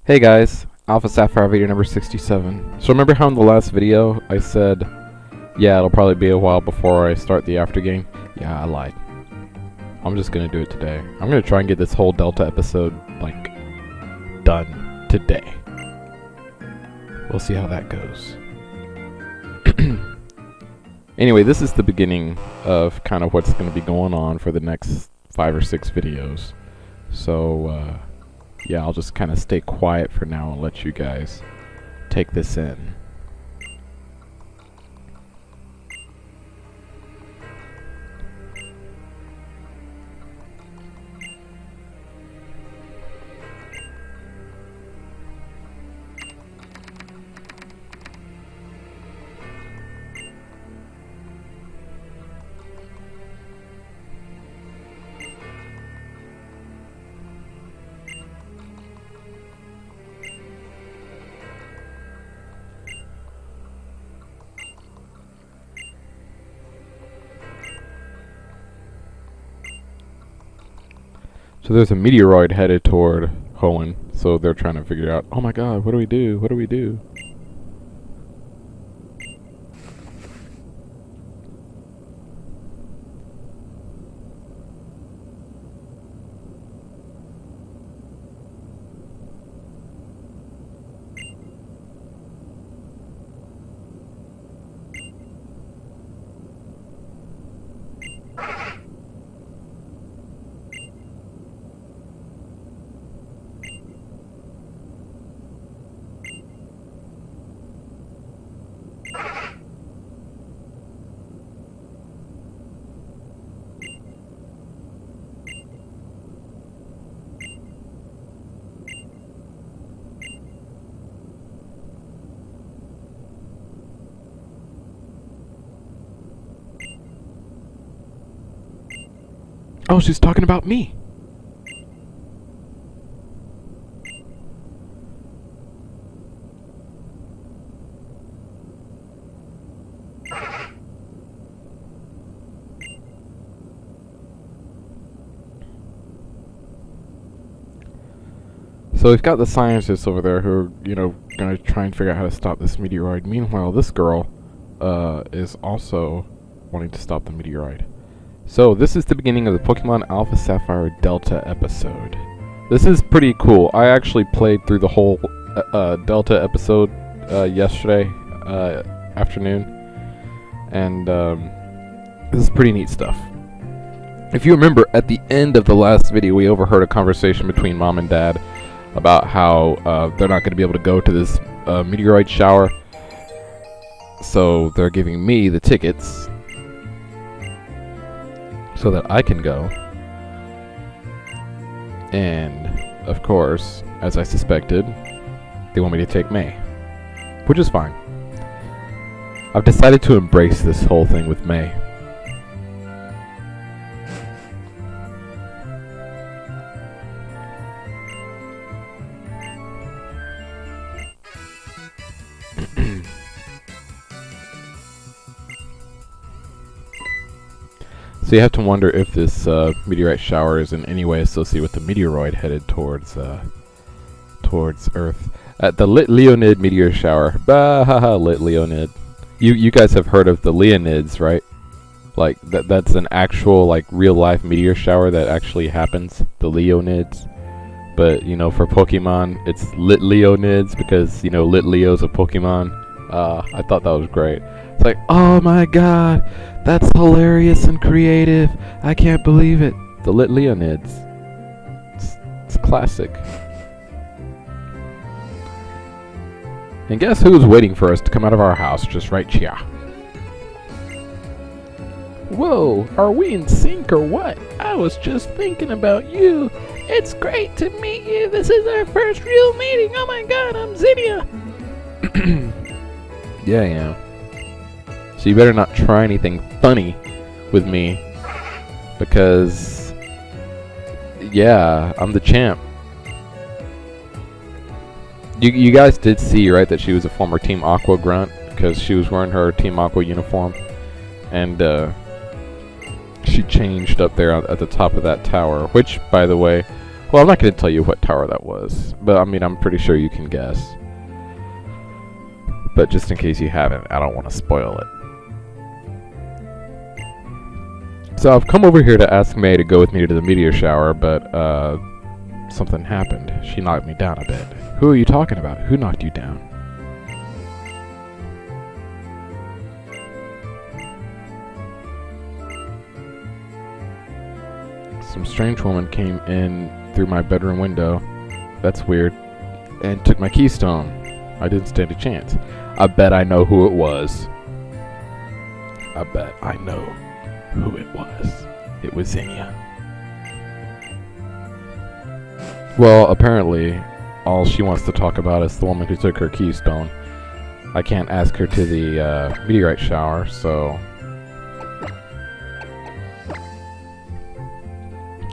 Hey guys, Alpha Sapphire video number 67. So remember how in the last video I said, yeah, it'll probably be a while before I start the after game? Yeah, I lied. I'm just gonna do it today. I'm gonna try and get this whole Delta episode, like, done today. We'll see how that goes. Anyway, this is the beginning of kind of what's gonna be going on for the next 5 or 6 videos. So, yeah, I'll just kind of stay quiet for now and let you guys take this in. So there's a meteoroid headed toward Hoenn, so they're trying to figure out, oh my god, what do we do? What do we do? Oh, she's talking about me. So we've got the scientists over there who are, gonna try and figure out how to stop this meteoroid. Meanwhile, this girl is also wanting to stop the meteoroid. So this is the beginning of the Pokemon Alpha Sapphire Delta episode. This is pretty cool. I actually played through the whole Delta episode yesterday afternoon, and this is pretty neat stuff. If you remember, at the end of the last video, we overheard a conversation between Mom and Dad about how they're not going to be able to go to this meteoroid shower, so they're giving me the tickets so that I can go. And of course, as I suspected, they want me to take May, which is fine. I've decided to embrace this whole thing with May. So you have to wonder if this meteorite shower is in any way associated with the meteoroid headed towards Earth. At the Lit Leonid meteor shower. Bah ha ha, Lit Leonid. You guys have heard of the Leonids, right? Like that's an actual, like, real life meteor shower that actually happens. The Leonids. But for Pokemon, it's Lit Leonids because Lit Leo's a Pokemon. I thought that was great. It's like, oh my god, that's hilarious and creative. I can't believe it. The Lit Leonids. It's classic. And guess who's waiting for us to come out of our house just right here? Whoa, are we in sync or what? I was just thinking about you. It's great to meet you. This is our first real meeting. Oh my god, I'm Zinnia. Yeah. So you better not try anything funny with me, because, yeah, I'm the champ. You guys did see, right, that she was a former Team Aqua grunt, because she was wearing her Team Aqua uniform, and she changed up there at the top of that tower, which, by the way, Well, I'm not going to tell you what tower that was, but I mean, I'm pretty sure you can guess. But just in case you haven't, I don't want to spoil it. So I've come over here to ask May to go with me to the meteor shower, but something happened. She knocked me down a bit. Who are you talking about? Who knocked you down? Some strange woman came in through my bedroom window. That's weird. And took my keystone. I didn't stand a chance. I bet I know who it was. I bet I know who it was. It was Zinnia. Well, apparently, all she wants to talk about is the woman who took her keystone. I can't ask her to the meteorite shower, so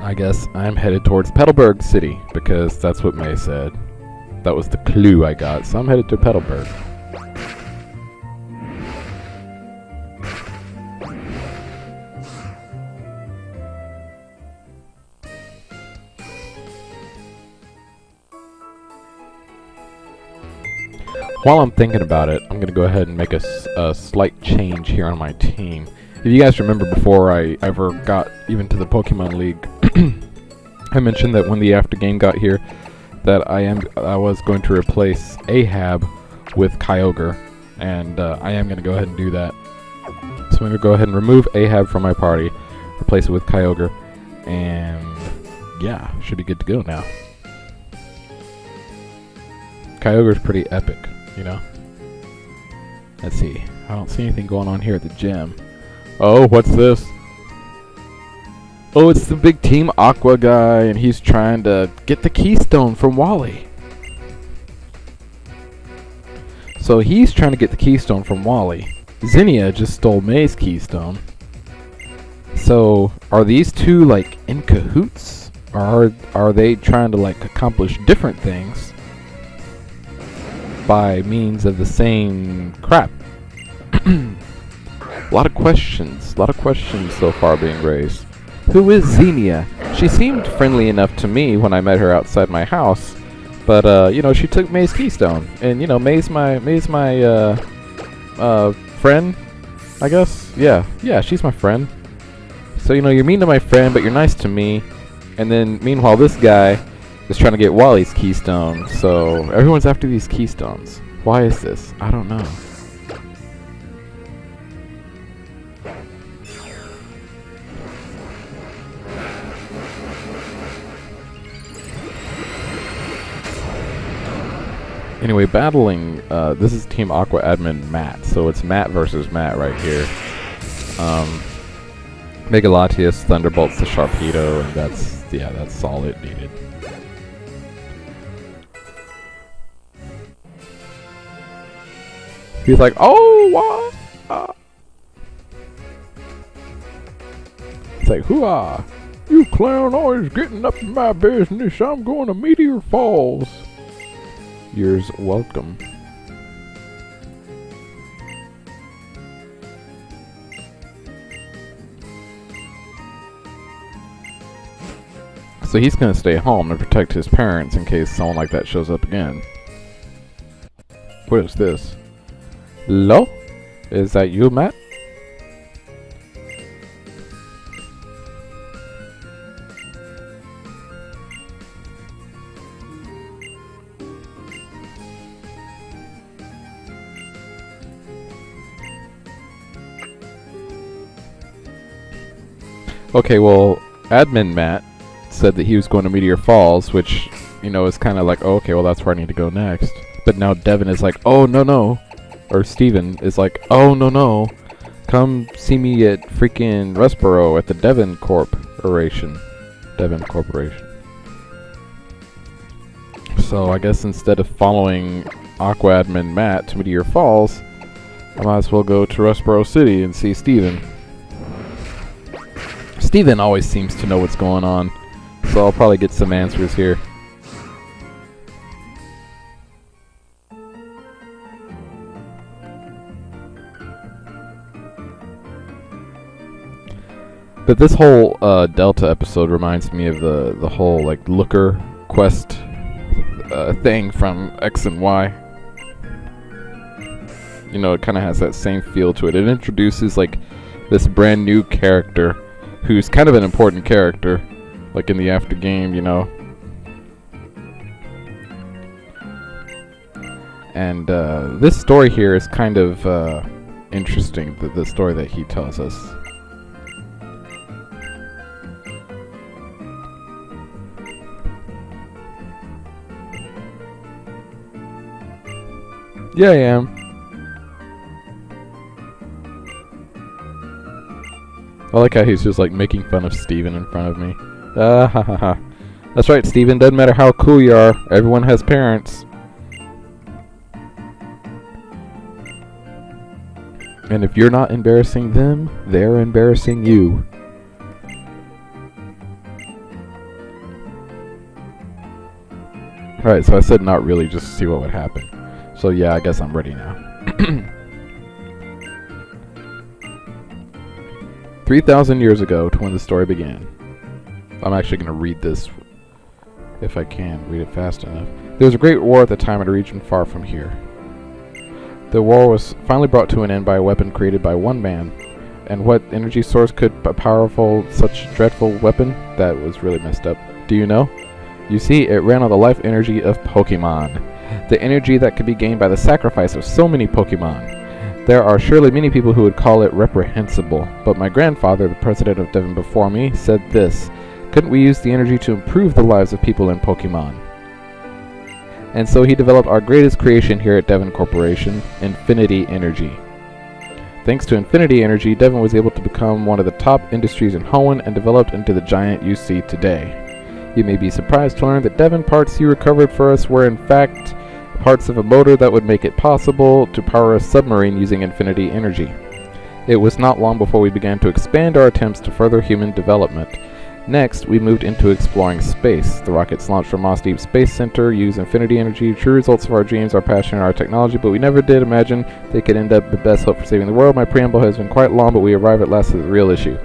I guess I'm headed towards Petalburg City, because that's what May said. That was the clue I got, so I'm headed to Petalburg. While I'm thinking about it, I'm going to go ahead and make a slight change here on my team. If you guys remember, before I ever got even to the Pokemon League, I mentioned that when the after game got here, that I was going to replace Ahab with Kyogre, and I am going to go ahead and do that. So I'm going to go ahead and remove Ahab from my party, replace it with Kyogre, and yeah, should be good to go now. Kyogre's pretty epic, you know? Let's see. I don't see anything going on here at the gym. Oh, what's this? Oh, it's the big Team Aqua guy, and he's trying to get the keystone from Wally. So he's trying to get the keystone from Wally. Zinnia just stole May's keystone. So are these two like in cahoots? Or are they trying to like accomplish different things by means of the same crap? A lot of questions so far being raised. Who is Xenia? She seemed friendly enough to me when I met her outside my house, but you know, she took May's keystone, and you know, May's my friend, I guess. Yeah, she's my friend. So you know, you're mean to my friend, but you're nice to me. And then meanwhile, this guy is trying to get Wally's keystone. So everyone's after these keystones. Why is this? I don't know. Anyway, battling, this is Team Aqua admin Matt, so it's Matt versus Matt right here. Mega Latias thunderbolts the Sharpedo, and that's all it needed. He's like, oh, what? It's like, hoo-ah! You clown always getting up in my business. I'm going to Meteor Falls. You're welcome. So he's gonna stay home and protect his parents in case someone like that shows up again. What is this? Hello? Is that you, Matt? Okay, well, admin Matt said that he was going to Meteor Falls, which, you know, is kind of like, oh, okay, well, that's where I need to go next. But now Devin is like, oh, no. Or Steven is like, oh, no. Come see me at freaking Westboro at the Devin Corporation. So I guess instead of following Aqua admin Matt to Meteor Falls, I might as well go to Westboro City and see Steven. Steven always seems to know what's going on, so I'll probably get some answers here. But this whole Delta episode reminds me of the whole like Looker quest thing from X and Y. You know, it kind of has that same feel to it. It introduces like this brand new character who's kind of an important character, like in the after game, you know. And this story here is kind of interesting, the story that he tells us. Yeah, I am. I like how he's just like making fun of Steven in front of me. Ha ha ha. That's right, Steven. Doesn't matter how cool you are. Everyone has parents. And if you're not embarrassing them, they're embarrassing you. Alright, so I said not really, just to see what would happen. So yeah, I guess I'm ready now. 3,000 years ago, to when the story began. I'm actually going to read this, if I can, read it fast enough. There was a great war at the time in a region far from here. The war was finally brought to an end by a weapon created by one man. And what energy source could a powerful, such dreadful weapon? That was really messed up. Do you know? You see, it ran on the life energy of Pokemon. The energy that could be gained by the sacrifice of so many Pokemon. There are surely many people who would call it reprehensible, but my grandfather, the president of Devon before me, said this: couldn't we use the energy to improve the lives of people in Pokemon? And so he developed our greatest creation here at Devon Corporation, Infinity Energy. Thanks to Infinity Energy, Devon was able to become one of the top industries in Hoenn and developed into the giant you see today. You may be surprised to learn that Devon parts you recovered for us were in fact parts of a motor that would make it possible to power a submarine using infinity energy. It was not long before we began to expand our attempts to further human development. Next, we moved into exploring space. The rockets launched from Moss Deep Space Center use infinity energy, true results of our dreams, our passion, and our technology, but we never did imagine they could end up the best hope for saving the world. My preamble has been quite long, but we arrive at last at the real issue.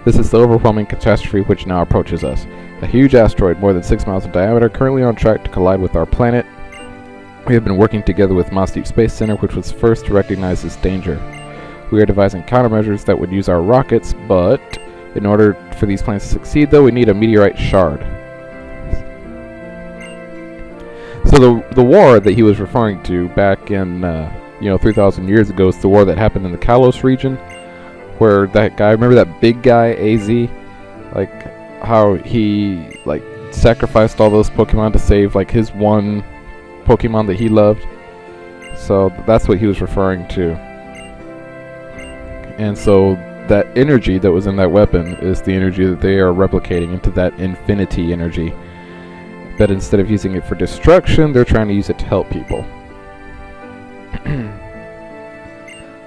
This is the overwhelming catastrophe which now approaches us. A huge asteroid, more than 6 miles in diameter, currently on track to collide with our planet. We have been working together with Moss Deep Space Center, which was first to recognize this danger. We are devising countermeasures that would use our rockets, but in order for these plans to succeed, though, we need a meteorite shard. So the war that he was referring to back in, 3,000 years ago is the war that happened in the Kalos region, where that guy, remember that big guy, AZ? Like, how he, like, sacrificed all those Pokemon to save, like, his one Pokemon that he loved. So that's what he was referring to. And so that energy that was in that weapon is the energy that they are replicating into that infinity energy. That instead of using it for destruction, they're trying to use it to help people.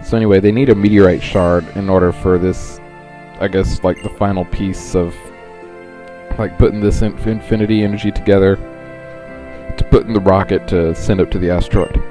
So anyway, they need a meteorite shard in order for this, I guess, like the final piece of like putting this infinity energy together to put in the rocket to send up to the asteroid.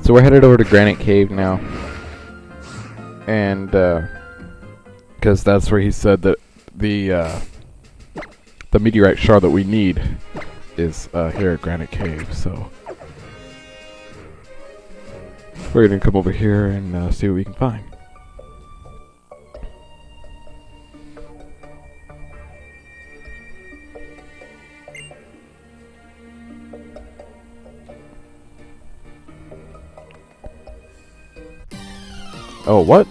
So we're headed over to Granite Cave now, and because that's where he said that the meteorite shard that we need is here at Granite Cave. So we're gonna come over here and see what we can find. Oh, what?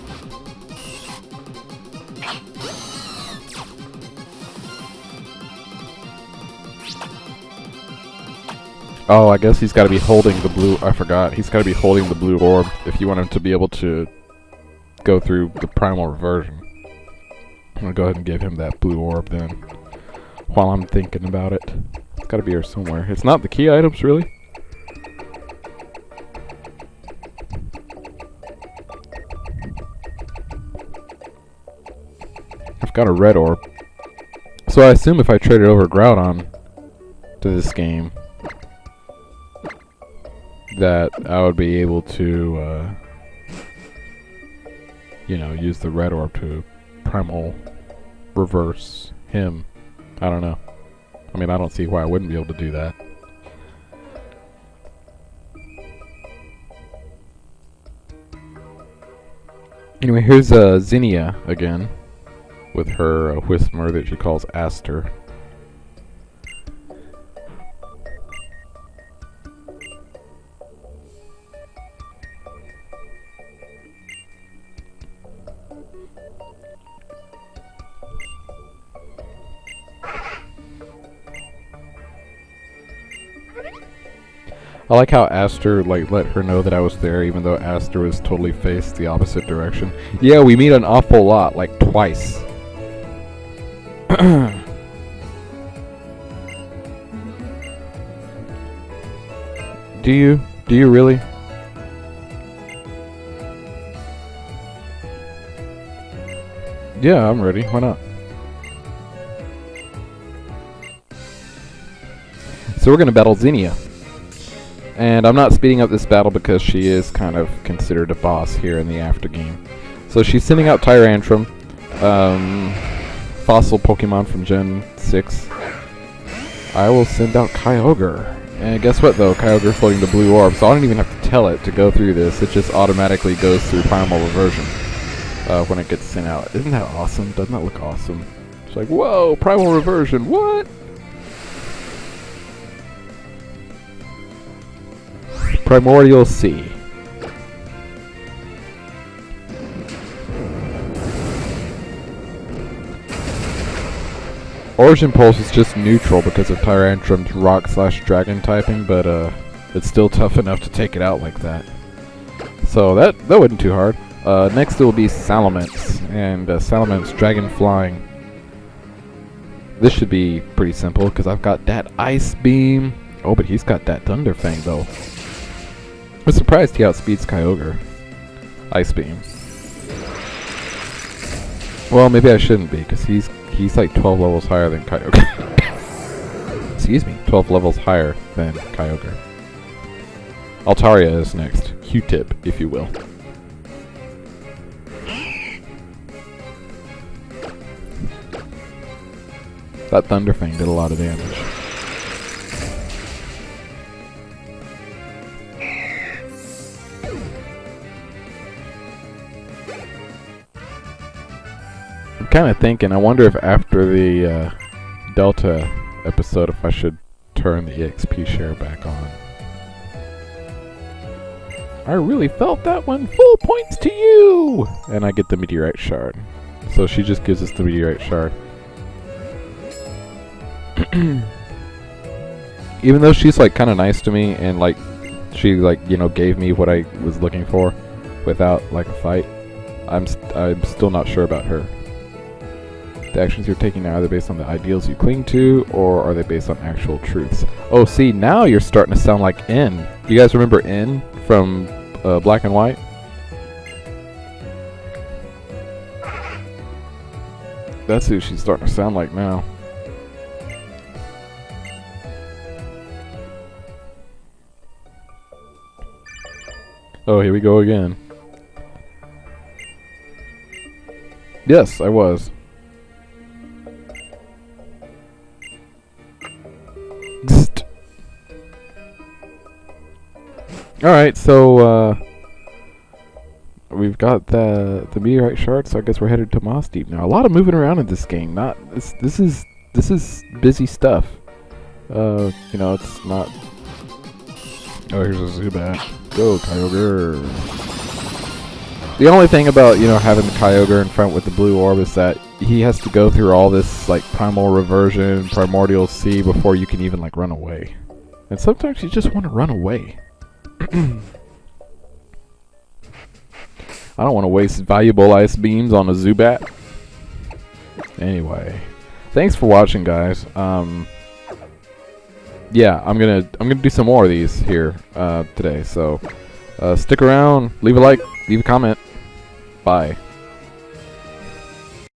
Oh, I guess he's got to be holding the blue... I forgot. He's got to be holding the blue orb if you want him to be able to go through the primal reversion. I'm going to go ahead and give him that blue orb then, while I'm thinking about it. It's got to be here somewhere. It's not the key items, really? I've got a red orb. So I assume if I traded over Groudon to this game, that I would be able to, you know, use the red orb to primal reverse him. I don't know. I mean, I don't see why I wouldn't be able to do that. Anyway, here's Zinnia again, with her Whismur that she calls Aster. I like how Aster let her know that I was there, even though Aster was totally faced the opposite direction. Yeah, we meet an awful lot, like twice. Do you? Do you really? Yeah, I'm ready. Why not? So we're gonna battle Zinnia. And I'm not speeding up this battle because she is kind of considered a boss here in the after game. So she's sending out Tyrantrum, fossil Pokemon from Gen 6. I will send out Kyogre. And guess what though? Kyogre floating the blue orb, so I don't even have to tell it to go through this. It just automatically goes through Primal Reversion when it gets sent out. Isn't that awesome? Doesn't that look awesome? It's like, whoa, Primal Reversion, what? Primordial Sea. Origin Pulse is just neutral because of Tyrantrum's rock/dragon typing, but it's still tough enough to take it out like that. So that wasn't too hard. Next it will be Salamence, and Salamence Dragon Flying. This should be pretty simple because I've got that Ice Beam. Oh, but he's got that Thunder Fang though. I'm surprised he outspeeds Kyogre. Ice Beam. Well, maybe I shouldn't be, because he's like 12 levels higher than Kyogre. Excuse me, 12 levels higher than Kyogre. Altaria is next. Q-tip, if you will. That Thunder Fang did a lot of damage. I'm kind of thinking, I wonder if after the Delta episode, if I should turn the EXP share back on. I really felt that one. Full points to you! And I get the Meteorite Shard. So she just gives us the Meteorite Shard. Even though she's like kind of nice to me and like she like, you know, gave me what I was looking for without like a fight, I'm still not sure about her. The actions you're taking now, are they based on the ideals you cling to, or are they based on actual truths? Oh, see, now you're starting to sound like N. You guys remember N from Black and White? That's who she's starting to sound like now. Oh, here we go again. Yes, I was. Alright, so we've got the Meteorite Shard, so I guess we're headed to Moss Deep now. A lot of moving around in this game. This is busy stuff. You know, it's not. Oh, here's a Zubat. Go, Kyogre. The only thing about, you know, having the Kyogre in front with the blue orb is that he has to go through all this like Primal Reversion, Primordial Sea before you can even like run away. And sometimes you just want to run away. I don't want to waste valuable ice beams on a Zubat. Anyway, thanks for watching, guys. Yeah, I'm gonna do some more of these here today. So stick around, leave a like, leave a comment. Bye.